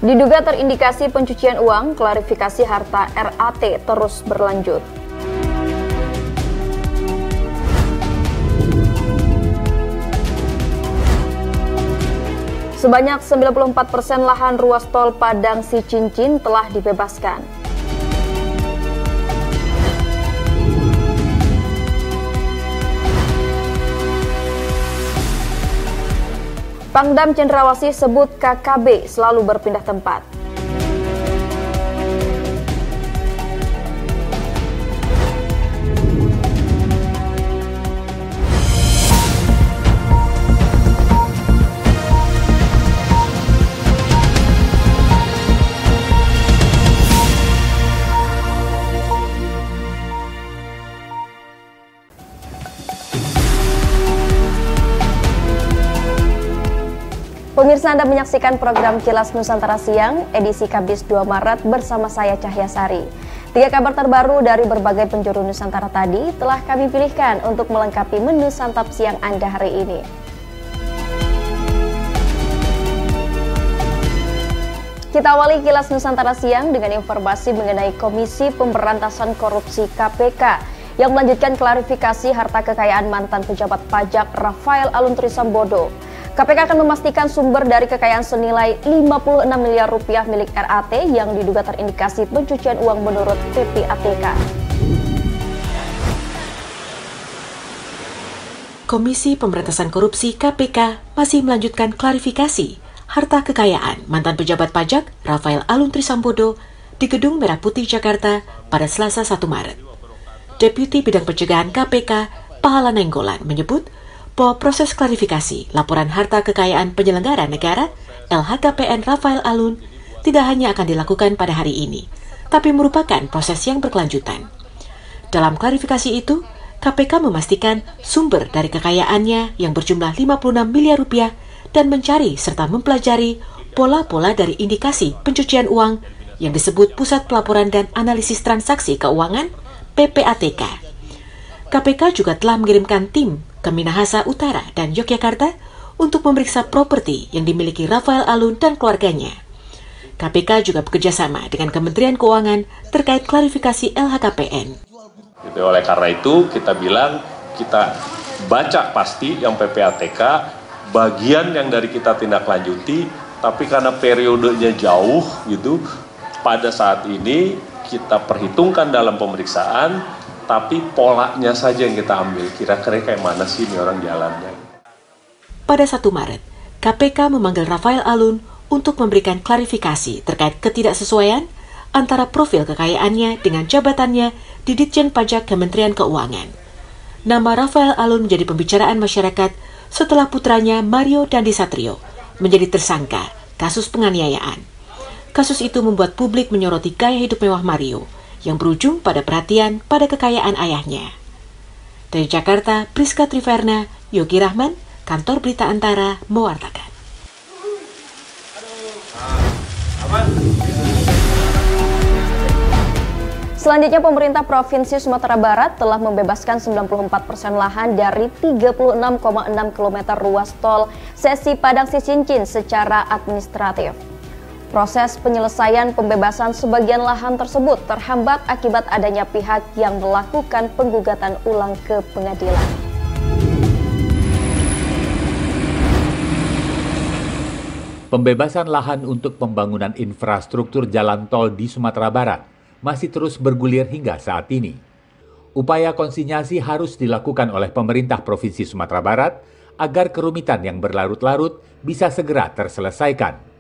Diduga terindikasi pencucian uang, klarifikasi harta RAT terus berlanjut. Sebanyak 94% lahan ruas tol Padang Sicincin telah dibebaskan. Pangdam Cendrawasih sebut KKB selalu berpindah tempat. Pemirsa, Anda menyaksikan program Kilas Nusantara Siang, edisi Kamis 2 Maret bersama saya Cahya Sari. 3 kabar terbaru dari berbagai penjuru Nusantara tadi telah kami pilihkan untuk melengkapi menu santap siang Anda hari ini. Kita awali Kilas Nusantara Siang dengan informasi mengenai Komisi Pemberantasan Korupsi KPK yang melanjutkan klarifikasi harta kekayaan mantan pejabat pajak Rafael Aluntri Sambodo. KPK akan memastikan sumber dari kekayaan senilai 56 miliar rupiah milik RAT yang diduga terindikasi pencucian uang menurut PPATK. Komisi Pemberantasan Korupsi KPK masih melanjutkan klarifikasi harta kekayaan mantan pejabat pajak Rafael Aluntri Sambodo di Gedung Merah Putih Jakarta pada Selasa 1 Maret. Deputi Bidang Pencegahan KPK Pahala Nainggolan menyebut bahwa proses klarifikasi laporan harta kekayaan penyelenggara negara LHKPN Rafael Alun tidak hanya akan dilakukan pada hari ini, tapi merupakan proses yang berkelanjutan. Dalam klarifikasi itu, KPK memastikan sumber dari kekayaannya yang berjumlah 56 miliar rupiah dan mencari serta mempelajari pola-pola dari indikasi pencucian uang yang disebut Pusat Pelaporan dan Analisis Transaksi Keuangan PPATK. KPK juga telah mengirimkan tim ke Minahasa Utara dan Yogyakarta untuk memeriksa properti yang dimiliki Rafael Alun dan keluarganya. KPK juga bekerjasama dengan Kementerian Keuangan terkait klarifikasi LHKPN. Oleh karena itu kita bilang kita baca pasti yang PPATK, bagian yang dari kita tindak lanjuti, tapi karena periodenya jauh gitu, pada saat ini kita perhitungkan dalam pemeriksaan, tapi polanya saja yang kita ambil, kira-kira kayak mana sih ini orang jalannya. Pada 1 Maret, KPK memanggil Rafael Alun untuk memberikan klarifikasi terkait ketidaksesuaian antara profil kekayaannya dengan jabatannya di Ditjen Pajak Kementerian Keuangan. Nama Rafael Alun menjadi pembicaraan masyarakat setelah putranya Mario Dandisatrio menjadi tersangka kasus penganiayaan. Kasus itu membuat publik menyoroti gaya hidup mewah Mario yang berujung pada perhatian pada kekayaan ayahnya. Dari Jakarta, Priska Triverna, Yogi Rahman, Kantor Berita Antara, mewartakan. Selanjutnya, pemerintah Provinsi Sumatera Barat telah membebaskan 94% lahan dari 36,6 km ruas tol sesi Padang Sicincin secara administratif. Proses penyelesaian pembebasan sebagian lahan tersebut terhambat akibat adanya pihak yang melakukan penggugatan ulang ke pengadilan. Pembebasan lahan untuk pembangunan infrastruktur jalan tol di Sumatera Barat masih terus bergulir hingga saat ini. Upaya konsinyasi harus dilakukan oleh pemerintah Provinsi Sumatera Barat agar kerumitan yang berlarut-larut bisa segera terselesaikan.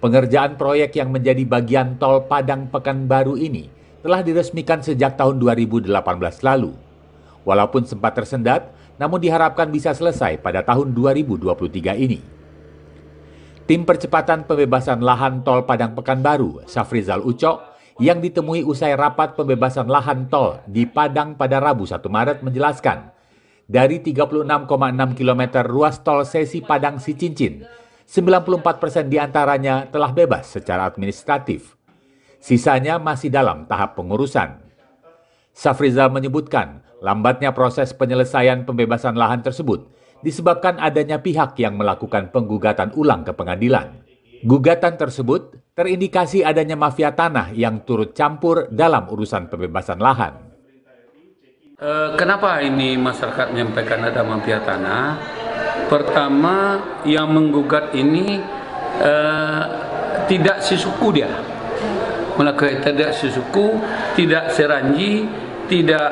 Pengerjaan proyek yang menjadi bagian tol Padang Pekanbaru ini telah diresmikan sejak tahun 2018 lalu. Walaupun sempat tersendat, namun diharapkan bisa selesai pada tahun 2023 ini. Tim percepatan pembebasan lahan tol Padang Pekanbaru, Safrizal Ucok, yang ditemui usai rapat pembebasan lahan tol di Padang pada Rabu 1 Maret menjelaskan, dari 36,6 km ruas tol sesi Padang Sicincin, 94% diantaranya telah bebas secara administratif. Sisanya masih dalam tahap pengurusan. Safrizal menyebutkan, lambatnya proses penyelesaian pembebasan lahan tersebut disebabkan adanya pihak yang melakukan penggugatan ulang ke pengadilan. Gugatan tersebut terindikasi adanya mafia tanah yang turut campur dalam urusan pembebasan lahan. Kenapa ini masyarakat menyampaikan ada mafia tanah? Pertama, yang menggugat ini tidak sesuku dia. Tidak sesuku, tidak seranji, tidak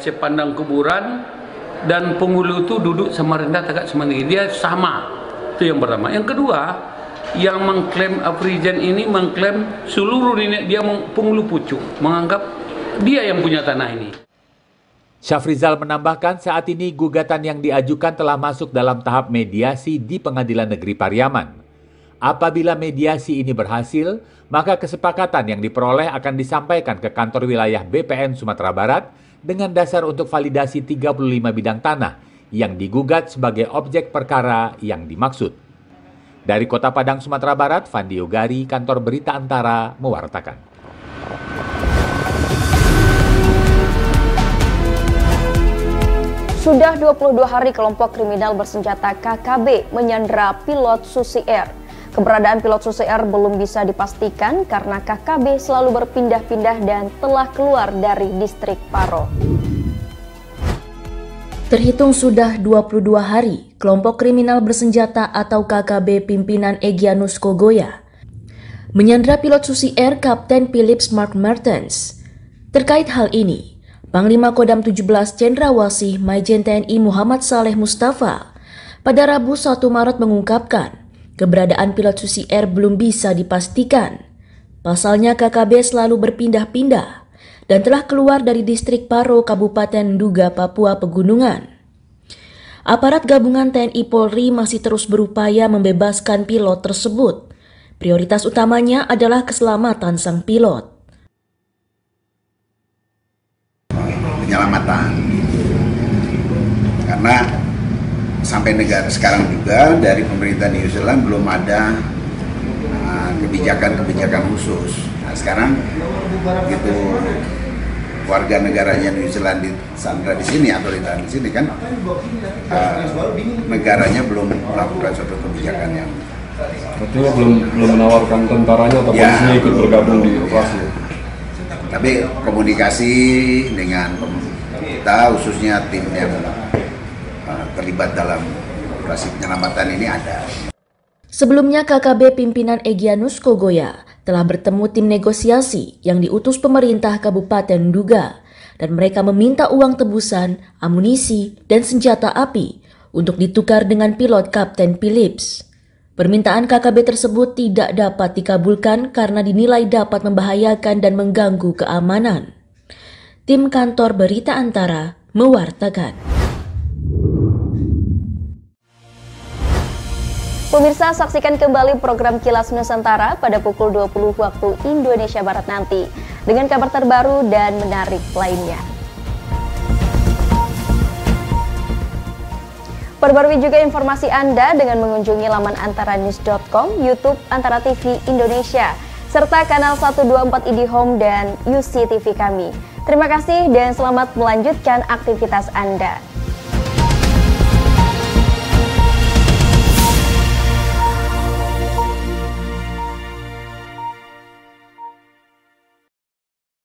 sepandang kuburan, dan penghulu itu duduk sama rendah tegak semandiri. Dia sama. Itu yang pertama. Yang kedua, yang mengklaim Afrijan ini mengklaim seluruh nenek dia penghulu pucuk, menganggap dia yang punya tanah ini. Syafrizal menambahkan saat ini gugatan yang diajukan telah masuk dalam tahap mediasi di Pengadilan Negeri Pariaman. Apabila mediasi ini berhasil, maka kesepakatan yang diperoleh akan disampaikan ke kantor wilayah BPN Sumatera Barat dengan dasar untuk validasi 35 bidang tanah yang digugat sebagai objek perkara yang dimaksud. Dari Kota Padang, Sumatera Barat, Fandi Ugari, Kantor Berita Antara, mewartakan. Sudah 22 hari kelompok kriminal bersenjata KKB menyandera pilot Susi Air. Keberadaan pilot Susi Air belum bisa dipastikan karena KKB selalu berpindah-pindah dan telah keluar dari distrik Paro. Terhitung sudah 22 hari, kelompok kriminal bersenjata atau KKB pimpinan Egyanus Kogoya menyandera pilot Susi Air Kapten Philips Mark Martens. Terkait hal ini, Panglima Kodam 17 Cendrawasih Majen TNI Muhammad Saleh Mustafa pada Rabu 1 Maret mengungkapkan keberadaan pilot Susi Air belum bisa dipastikan. Pasalnya KKB selalu berpindah-pindah dan telah keluar dari distrik Paro, Kabupaten Nduga, Papua Pegunungan. Aparat gabungan TNI Polri masih terus berupaya membebaskan pilot tersebut. Prioritas utamanya adalah keselamatan sang pilot. Penyelamatan, karena sampai negara sekarang juga dari pemerintah New Zealand belum ada kebijakan-kebijakan khusus. Nah, sekarang gitu warga negaranya New Zealand disandra di sini atau ditahan di sini kan, negaranya belum melakukan suatu kebijakan yang. Artinya belum menawarkan tentaranya atau polisinya ikut bergabung di operasi. Tapi komunikasi dengan kita, khususnya tim yang terlibat dalam operasi penyelamatan ini ada. Sebelumnya KKB pimpinan Egyanus Kogoya telah bertemu tim negosiasi yang diutus pemerintah Kabupaten Nduga dan mereka meminta uang tebusan, amunisi, dan senjata api untuk ditukar dengan pilot Kapten Philips. Permintaan KKB tersebut tidak dapat dikabulkan karena dinilai dapat membahayakan dan mengganggu keamanan. Tim Kantor Berita Antara mewartakan. Pemirsa, saksikan kembali program Kilas Nusantara pada pukul 20 waktu Indonesia Barat nanti dengan kabar terbaru dan menarik lainnya. Perbarui juga informasi Anda dengan mengunjungi laman antaranews.com, YouTube Antara TV Indonesia, serta kanal 124 IDHome dan UC TV kami. Terima kasih dan selamat melanjutkan aktivitas Anda.